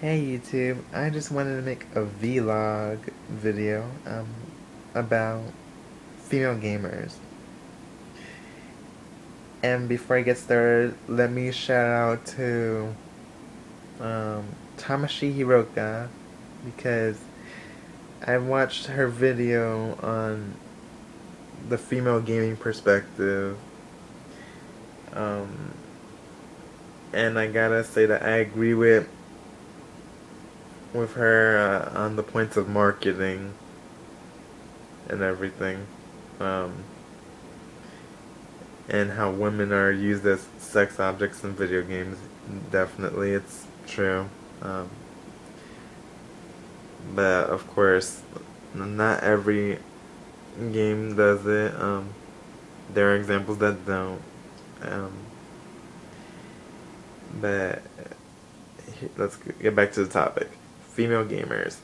Hey YouTube, I just wanted to make a vlog video about female gamers. And before I get started, let me shout out to um, TamashiiHiroka because I watched her video on the female gaming perspective, um, and I gotta say that I agree with her on the points of marketing and everything. Um, and how women are used as sex objects in video games. Definitely, it's true. Um, but of course, not every game does it. There are examples that don't. Um, but let's get back to the topic. Female gamers.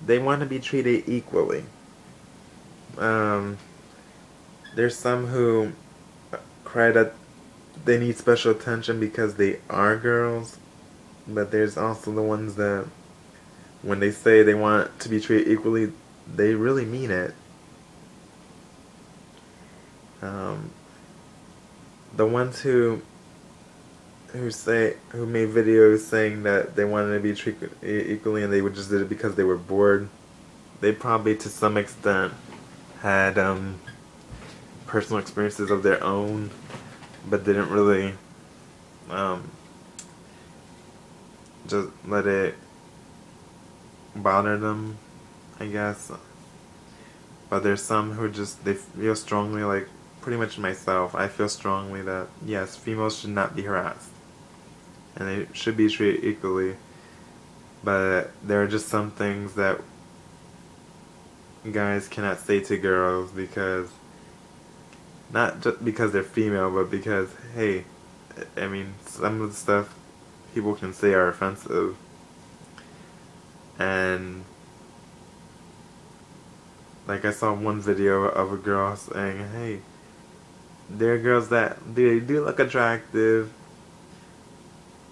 They want to be treated equally. Um, there's some who cry that they need special attention because they are girls, but there's also the ones that when they say they want to be treated equally, they really mean it. Um, the ones who made videos saying that they wanted to be treated equally and they would just did it because they were bored, they probably to some extent had personal experiences of their own, but didn't really um, just let it bother them, I guess. But there's some who just, they feel strongly, like pretty much myself, I feel strongly that yes, females should not be harassed. And they should be treated equally. But there are just some things that guys cannot say to girls because, not just because they're female, but because, hey, I mean, some of the stuff people can say are offensive. And like I saw one video of a girl saying, hey, there are girls that they do look attractive,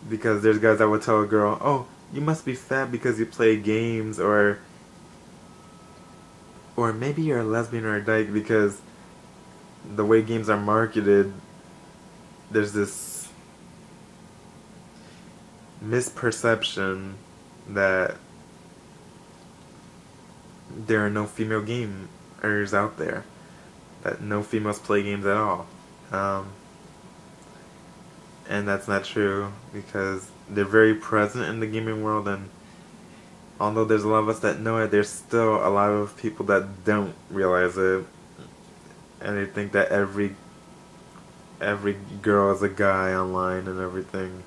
because there's guys that would tell a girl, oh, you must be fat because you play games, or maybe you're a lesbian or a dyke because the way games are marketed, there's this misperception that there are no female gamers out there, that no females play games at all. Um, and that's not true because they're very present in the gaming world, and although there's a lot of us that know it, there's still a lot of people that don't realize it, and they think that every girl is a guy online and everything.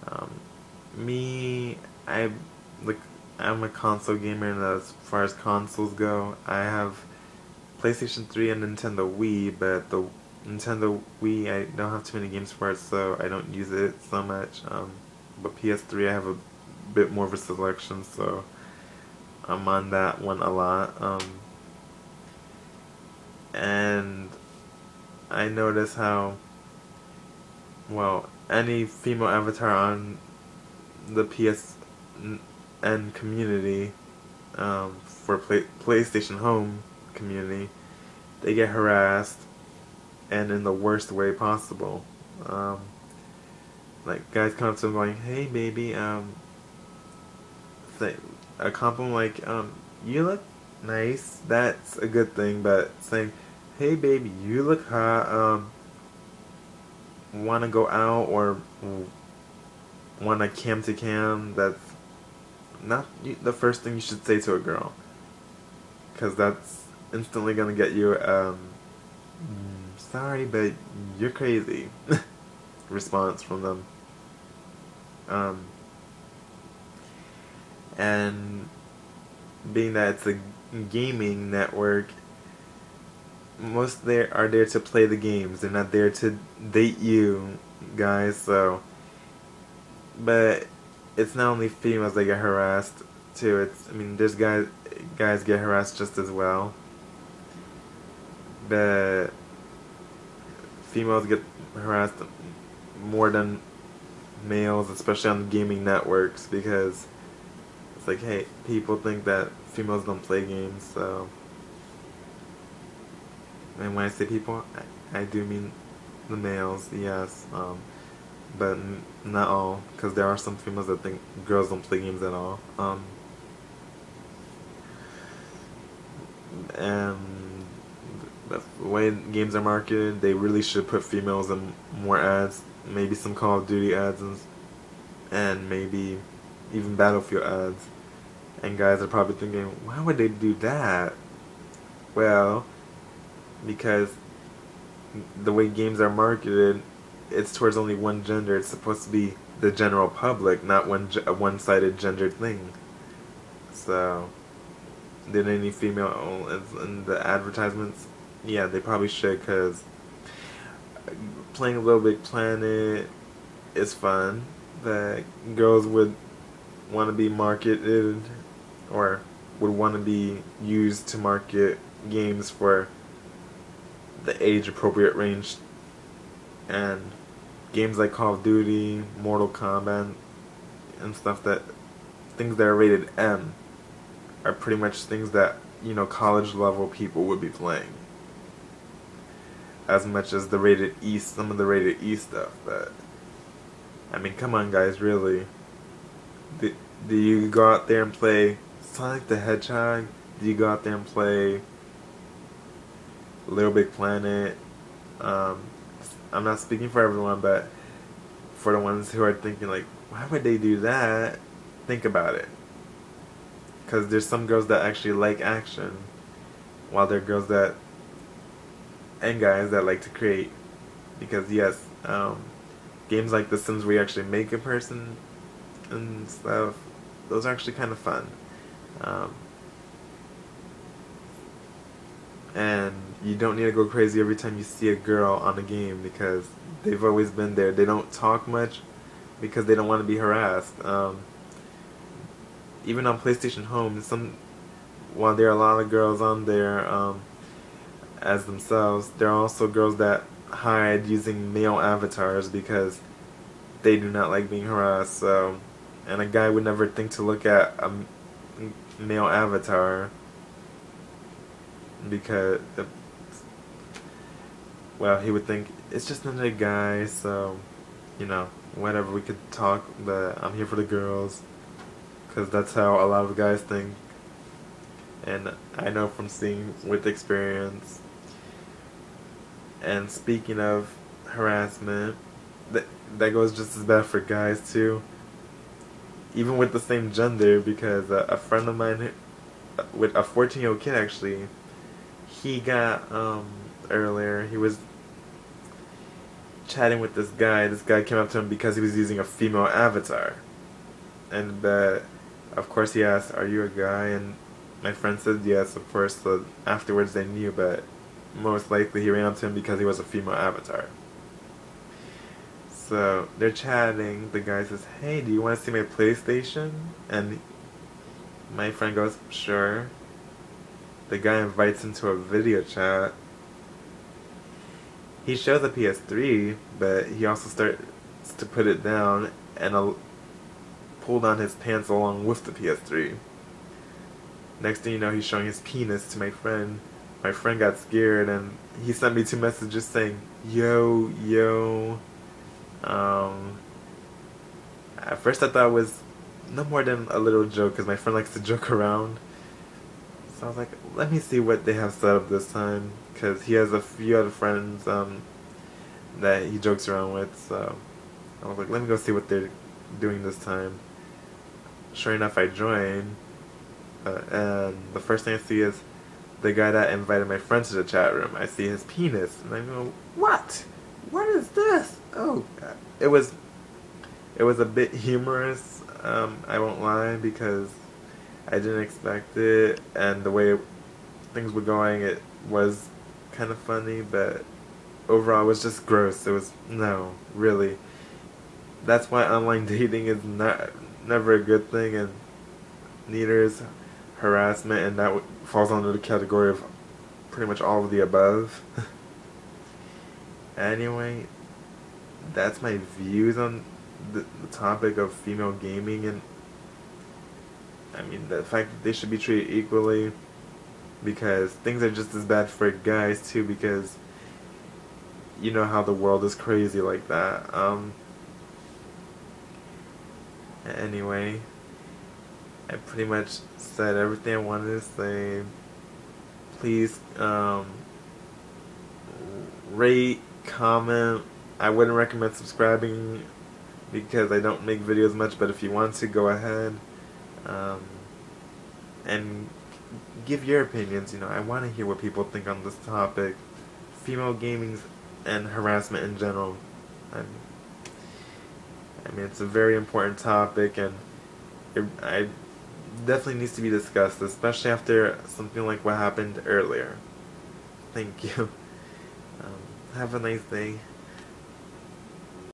Um, me, like I'm a console gamer, and as far as consoles go, I have PlayStation 3 and Nintendo Wii, but the Nintendo Wii, I don't have too many games for it, so I don't use it so much. But PS3, I have a bit more of a selection, so I'm on that one a lot. And I notice how, well, any female avatar on the PSN community, for PlayStation Home community, they get harassed, and in the worst way possible. Like guys come up to them going, "Hey, baby," say a compliment like, "You look nice." That's a good thing, but saying, "Hey, baby, you look hot," want to go out or want to cam to cam, that's not the first thing you should say to a girl, because that's instantly gonna get you sorry, but you're crazy response from them. Um, and being that it's a gaming network, most there are there to play the games. They're not there to date you guys. So, but it's not only females that get harassed too. It's, I mean, there's guys get harassed just as well. But females get harassed more than males, especially on the gaming networks, because it's like, hey, people think that females don't play games, so. And when I say people, I do mean the males, yes, but not all, because there are some females that think girls don't play games at all. And the way games are marketed, they really should put females in more ads, maybe some Call of Duty ads, and maybe even Battlefield ads. And guys are probably thinking, why would they do that? Well, because the way games are marketed, it's towards only one gender. It's supposed to be the general public, not a one-sided gendered thing. So, did any female in the advertisements? Yeah, they probably should, because playing Little Big Planet is fun. That girls would want to be marketed, or would want to be used to market games for the age appropriate range, and games like Call of Duty, Mortal Kombat, and stuff, that things that are rated M are pretty much things that, college level people would be playing, as much as some of the rated E stuff. But I mean, come on, guys, really. Do you go out there and play Sonic the Hedgehog? Do you go out there and play Little Big Planet? I'm not speaking for everyone, but for the ones who are thinking like, why would they do that? Think about it. Because there's some girls that actually like action, while there are girls and guys that like to create. Because yes, games like The Sims where you actually make a person and stuff, those are actually kind of fun. And you don't need to go crazy every time you see a girl on a game, because they've always been there. They don't talk much because they don't want to be harassed. Even on PlayStation Home, while there are a lot of girls on there as themselves, there are also girls that hide using male avatars because they do not like being harassed. So, and a guy would never think to look at a male avatar, because he would think it's just another guy, so whatever, we could talk, but I'm here for the girls, because that's how a lot of guys think. And I know from seeing with experience. And speaking of harassment, that goes just as bad for guys too, even with the same gender, because a friend of mine with a 14-year-old kid, actually, he got earlier, he was chatting with this guy. This guy came up to him because he was using a female avatar, and of course he asked, "Are you a guy?" And my friend said yes, of course. So afterwards they knew, but most likely he ran up to him because he was a female avatar. So they're chatting. The guy says, "Hey, do you want to see my PlayStation?" And my friend goes, "Sure." The guy invites him to a video chat. He shows a PS3, but he also starts to put it down and pulled on his pants along with the PS3. Next thing you know, he's showing his penis to my friend. My friend got scared, and he sent me 2 messages saying, yo. At first I thought it was no more than a little joke, because my friend likes to joke around. So I was like, let me see what they have set up this time, because he has a few other friends that he jokes around with. So I was like, let me go see what they're doing this time. Sure enough, I join, and the first thing I see is the guy that invited my friend to the chat room. I see his penis, and I go, what? What is this? Oh, it was a bit humorous, I won't lie, because I didn't expect it, and the way things were going, it was kind of funny, but overall it was just gross. It was, no, really. That's why online dating is never a good thing, and neither is harassment, and that falls under the category of pretty much all of the above. Anyway, that's my views on the topic of female gaming, and I mean the fact that they should be treated equally, because things are just as bad for guys too, because you know how the world is crazy like that. Anyway, I pretty much said everything I wanted to say. Please, rate, comment. I wouldn't recommend subscribing because I don't make videos much, but if you want to, go ahead. Um, and give your opinions. I want to hear what people think on this topic. Female gaming and harassment in general. I mean, it's a very important topic, and I definitely needs to be discussed, especially after something like what happened earlier. Thank you. Have a nice day.